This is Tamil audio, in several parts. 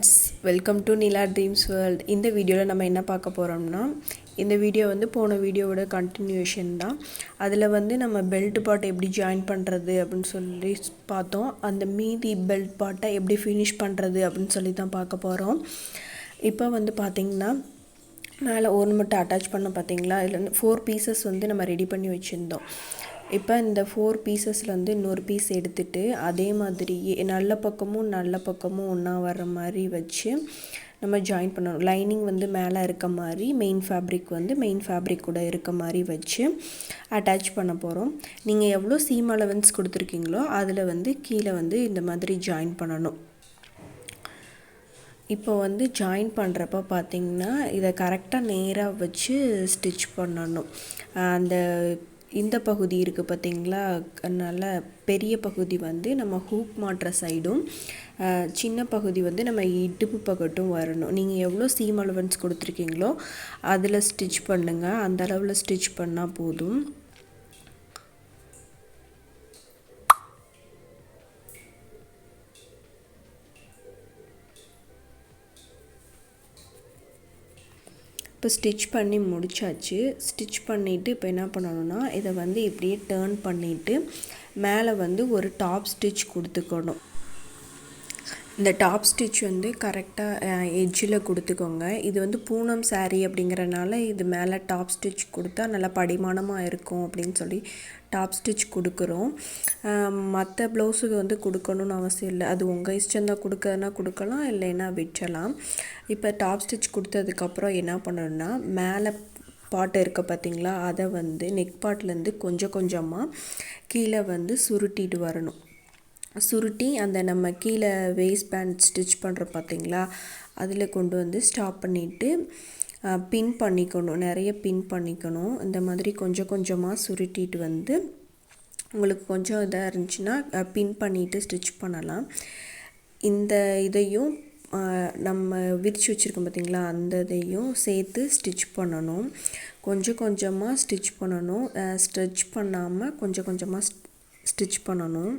friends, welcome to Nila dreamz world. இந்த வீடியோவில் நம்ம என்ன பார்க்க போகிறோம்னா, இந்த வீடியோ வந்து போன வீடியோவோட கண்டினியூஷன் தான். அதில் வந்து நம்ம பெல்ட் பார்ட் எப்படி ஜாயின் பண்ணுறது அப்படின்னு சொல்லி பார்த்தோம். அந்த மீதி பெல்ட் பார்ட்டை எப்படி ஃபினிஷ் பண்ணுறது அப்படின்னு சொல்லி தான் பார்க்க போகிறோம். இப்போ வந்து பார்த்திங்கன்னா மேலே ஓர்னமெண்ட் அட்டாச் பண்ண பார்த்தீங்களா, இதில் வந்து 4 பீசஸ் வந்து நம்ம ரெடி பண்ணி வச்சுருந்தோம். இப்போ இந்த 4 பீசஸில் வந்து இன்னொரு பீஸ் எடுத்துகிட்டு அதே மாதிரியே நல்ல பக்கமும் ஒன்றா வர்ற மாதிரி வச்சு நம்ம ஜாயின் பண்ணணும். லைனிங் வந்து மேலே இருக்க மாதிரி, மெயின் ஃபேப்ரிக் கூட இருக்க மாதிரி வச்சு அட்டாச் பண்ண போகிறோம். நீங்கள் எவ்வளோ சீம் அலவன்ஸ் கொடுத்துருக்கீங்களோ அதில் வந்து கீழே வந்து இந்த மாதிரி ஜாயின் பண்ணணும். இப்போ வந்து ஜாயின் பண்ணுறப்ப பார்த்திங்கன்னா இதை கரெக்டாக நேராக வச்சு ஸ்டிச் பண்ணணும். இந்த பகுதி இருக்குது பார்த்திங்களா, நல்ல பெரிய பகுதி வந்து நம்ம ஹூக் மாட்டுற சைடும், சின்ன பகுதி வந்து நம்ம இடுப்பு பக்கட்டும் வரணும். நீங்கள் எவ்வளோ சீம் அலவன்ஸ் கொடுத்துருக்கீங்களோ அதில் ஸ்டிச் பண்ணுங்கள். அந்த அளவில் ஸ்டிச் பண்ணால் போதும். இப்போ ஸ்டிச் பண்ணி முடிச்சாச்சு. ஸ்டிச் பண்ணிவிட்டு இப்போ என்ன பண்ணணும்னா, இதை வந்து இப்படியே டேர்ன் பண்ணிவிட்டு மேலே வந்து ஒரு டாப் ஸ்டிச் கொடுத்துக்கணும். இந்த டாப் ஸ்டிச் வந்து கரெக்டாக எட்ஜில் கொடுத்துக்கோங்க. இது வந்து பூனம் saree அப்படிங்கிறனால இது மேலே டாப் ஸ்டிச் கொடுத்தா நல்லா படிமானமாக இருக்கும் அப்படின்னு சொல்லி டாப் ஸ்டிச் கொடுக்குறோம். மற்ற ப்ளவுஸுக்கு வந்து கொடுக்கணுன்னு அவசியம் இல்லை. அது உங்கள் இஷ்டம்தான், கொடுக்கறதுனா கொடுக்கலாம், இல்லைன்னா விட்டுறலாம். இப்போ டாப் ஸ்டிச் கொடுத்ததுக்கப்புறம் என்ன பண்ணணும்னா, மேலே பாட்டு இருக்க பார்த்திங்களா, அதை வந்து நெக் பார்ட்லேருந்து கொஞ்சமாக கீழே வந்து சுருட்டிட்டு வரணும். சுருட்டி அந்த நம்ம கீழே வேஸ்ட் பேண்ட் ஸ்டிச் பண்ணுற பார்த்திங்களா, அதில் கொண்டு வந்து ஸ்டாப் பண்ணிவிட்டு பின் பண்ணிக்கணும். நிறைய பின் பண்ணிக்கணும். இந்த மாதிரி கொஞ்சமாக சுருட்டிட்டு வந்து உங்களுக்கு கொஞ்சம் இதாக இருந்துச்சுன்னா பின் பண்ணிவிட்டு ஸ்டிச் பண்ணலாம். இந்த இதையும் நம்ம விரித்து வச்சுருக்கோம் பார்த்திங்களா, அந்த இதையும் சேர்த்து ஸ்டிச் பண்ணணும். கொஞ்சமாக ஸ்டிச் பண்ணணும். ஸ்டிச் பண்ணாமல் கொஞ்சமாக ஸ்டிச் பண்ணணும்.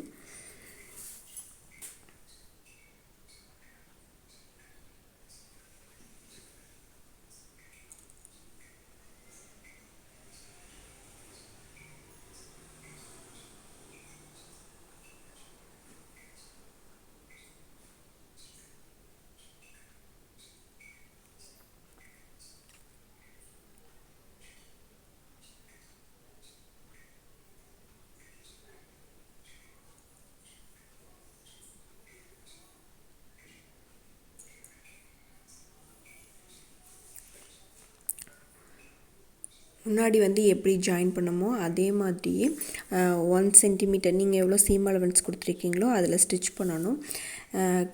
முன்னாடி வந்து எப்படி ஜாயின் பண்ணமோ அதே மாதிரியே 1 சென்டிமீட்டர் நீங்கள் எவ்வளோ சீம் அலவன்ஸ் கொடுத்துருக்கீங்களோ அதில் ஸ்டிச் பண்ணணும்.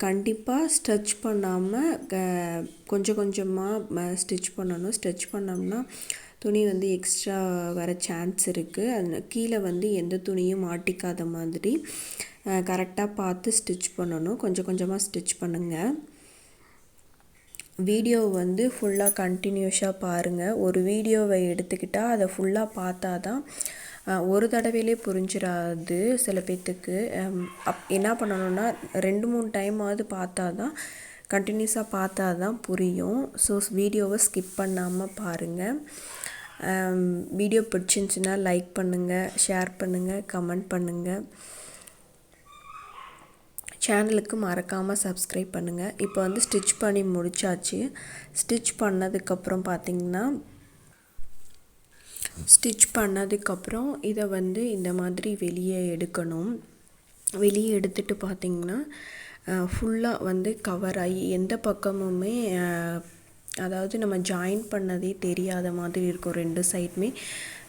கண்டிப்பாக ஸ்டிச் பண்ணாமல் கொஞ்சமாக ஸ்டிச் பண்ணணும். ஸ்டிச் பண்ணோம்னா துணி வந்து எக்ஸ்ட்ரா வர சான்ஸ் இருக்குது. அது கீழே வந்து எந்த துணியும் மாட்டிக்காத மாதிரி கரெக்டாக பார்த்து ஸ்டிச் பண்ணணும். கொஞ்சமாக ஸ்டிச் பண்ணுங்கள். வீடியோ வந்து ஃபுல்லாக கண்டினியூஸாக பாருங்கள். ஒரு வீடியோவை எடுத்துக்கிட்டால் அதை ஃபுல்லாக பார்த்தா தான், ஒரு தடவையிலே புரிஞ்சிடாது சில பேர்த்துக்கு. என்ன பண்ணணுன்னா 2-3 டைமாவது பார்த்தா தான், கண்டினியூஸாக பார்த்தா தான் புரியும். ஸோ வீடியோவை ஸ்கிப் பண்ணாமல் பாருங்கள். வீடியோ பிடிச்சிருந்துச்சின்னா லைக் பண்ணுங்கள், ஷேர் பண்ணுங்கள், கமெண்ட் பண்ணுங்கள். சேனலுக்கு மறக்காமல் சப்ஸ்கிரைப் பண்ணுங்கள். இப்போ வந்து ஸ்டிச் பண்ணி முடிச்சாச்சு. ஸ்டிச் பண்ணதுக்கப்புறம் இதை வந்து இந்த மாதிரி வெளியே எடுக்கணும். வெளியே எடுத்துகிட்டு பார்த்திங்கன்னா ஃபுல்லாக வந்து கவர் ஆகி எந்த பக்கமுமே, அதாவது நம்ம ஜாயின் பண்ணதே தெரியாத மாதிரி இருக்கும். 2 சைடுமே,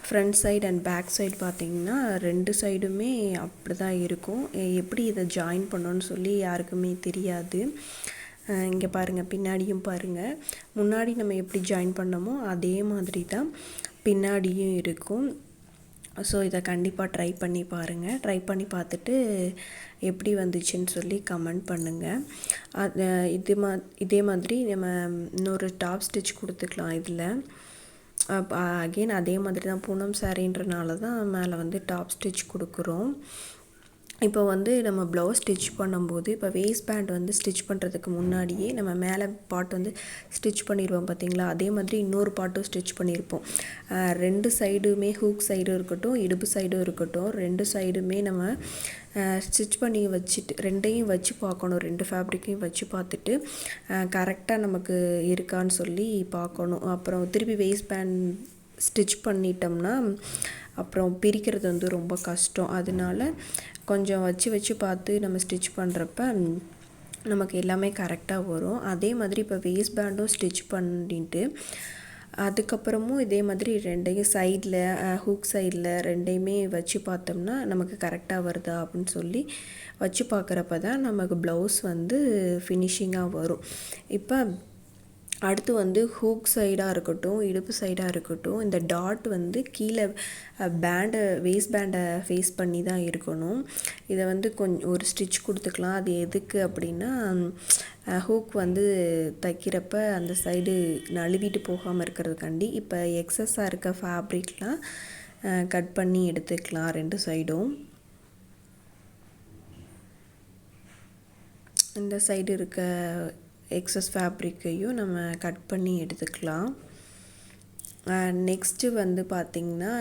front side and back side பார்த்திங்கன்னா 2 சைடுமே அப்படி தான் இருக்கும். எப்படி இதை ஜாயின் பண்ணணும்னு சொல்லி யாருக்குமே தெரியாது. இங்கே பாருங்கள், பின்னாடியும் பாருங்கள். முன்னாடி நம்ம எப்படி ஜாயின் பண்ணோமோ அதே மாதிரி தான் பின்னாடியும் இருக்கும். ஸோ இதை கண்டிப்பாக ட்ரை பண்ணி பாருங்கள். ட்ரை பண்ணி பார்த்துட்டு எப்படி வந்துச்சுன்னு சொல்லி கமெண்ட் பண்ணுங்கள். இதே மாதிரி நம்ம இன்னொரு டாப் ஸ்டிச் கொடுத்துக்கலாம். இதில் அகெயின் அதே மாதிரி தான் பூனம் சாரீன்றனால தான் மேலே வந்து டாப் ஸ்டிச் கொடுக்குறோம். இப்போ வந்து நம்ம ப்ளவுஸ் ஸ்டிச் பண்ணும்போது இப்போ வேஸ்ட் பேண்ட் வந்து ஸ்டிச் பண்ணுறதுக்கு முன்னாடியே நம்ம மேலே பார்ட் வந்து ஸ்டிச் பண்ணிடுவோம் பார்த்திங்களா, அதே மாதிரி இன்னொரு பார்ட்டும் ஸ்டிச் பண்ணியிருப்போம். 2 சைடுமே ஹூக் சைடும் இருக்கட்டும், இடுப்பு சைடும் இருக்கட்டும், 2 சைடுமே நம்ம ஸ்டிச் பண்ணி வச்சுட்டு 2யும் வச்சு பார்க்கணும். 2 ஃபேப்ரிக்கையும் வச்சு பார்த்துட்டு கரெக்டாக நமக்கு இருக்கான்னு சொல்லி பார்க்கணும். அப்புறம் திருப்பி வேஸ்ட் பேண்ட் ஸ்டிச் பண்ணிட்டோம்னா அப்புறம் பிரிக்கிறது வந்து ரொம்ப கஷ்டம். அதனால கொஞ்சம் வச்சு பார்த்து நம்ம ஸ்டிச் பண்ணுறப்ப நமக்கு எல்லாமே கரெக்டாக வரும். அதே மாதிரி இப்போ வேஸ்ட் பேண்டும் ஸ்டிச் பண்ணிட்டு அதுக்கப்புறமும் இதே மாதிரி 2யும் சைடில் ஹூக் சைடில் 2யுமே வச்சு பார்த்தோம்னா நமக்கு கரெக்டாக வருதா அப்படின்னு சொல்லி வச்சு பார்க்குறப்ப தான் நமக்கு ப்ளவுஸ் வந்து ஃபினிஷிங்காக வரும். இப்போ அடுத்து வந்து ஹூக் சைடாக இருக்கட்டும், இடுப்பு சைடாக இருக்கட்டும், இந்த டாட் வந்து கீழே வேஸ்ட் பேண்டை ஃபேஸ் பண்ணி தான் இருக்கணும். இதை வந்து கொஞ்சம் ஒரு ஸ்டிச் கொடுத்துக்கலாம். அது எதுக்கு அப்படின்னா ஹூக் வந்து தைக்கிறப்ப அந்த சைடு நழுவிட்டு போகாமல் இருக்கிறதுக்காண்டி. இப்போ எக்ஸஸாக இருக்க ஃபேப்ரிக்லாம் கட் பண்ணி எடுத்துக்கலாம் 2 சைடும். இந்த சைடு இருக்க எக்ஸஸ் ஃபேப்ரிக்கையும் நம்ம கட் பண்ணி எடுத்துக்கலாம். நெக்ஸ்ட்டு வந்து பார்த்திங்கன்னா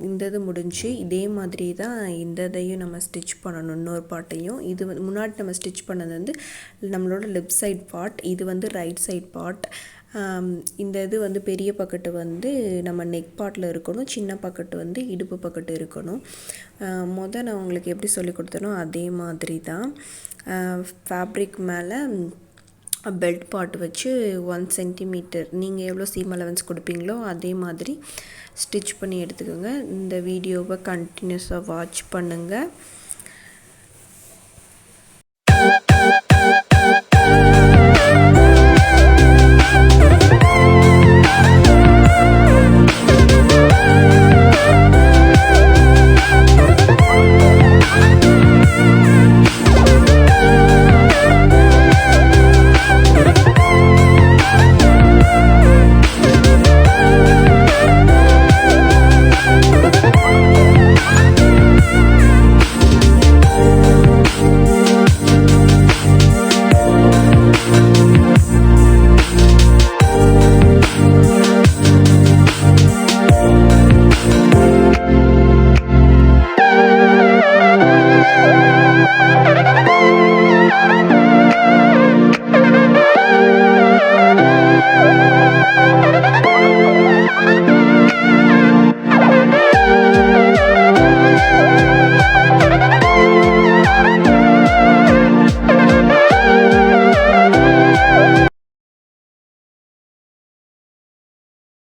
இந்த இது முடிஞ்சு இதே மாதிரி தான் இந்த இதையும் நம்ம ஸ்டிச் பண்ணணும். இன்னொரு பார்ட்டையும் இது வந்து முன்னாடி நம்ம ஸ்டிச் பண்ணது வந்து நம்மளோட லெஃப்ட் சைட் பார்ட், இது வந்து ரைட் சைட் பார்ட். இந்த இது வந்து பெரிய பக்கெட்டு வந்து நம்ம நெக் பார்ட்டில் இருக்கணும், சின்ன பக்கெட்டு வந்து இடுப்பு பக்கெட்டு இருக்கணும். நான் உங்களுக்கு எப்படி சொல்லி கொடுத்தனோ அதே மாதிரி தான் ஃபேப்ரிக் மேலே பெல்ட் பார்ட் வச்சு 1 சென்டிமீட்டர் நீங்கள் எவ்வளோ சீம் அலவன்ஸ் கொடுப்பீங்களோ அதே மாதிரி ஸ்டிச் பண்ணி எடுத்துக்கோங்க. இந்த வீடியோவை கண்டினியூஸாக வாட்ச் பண்ணுங்கள்.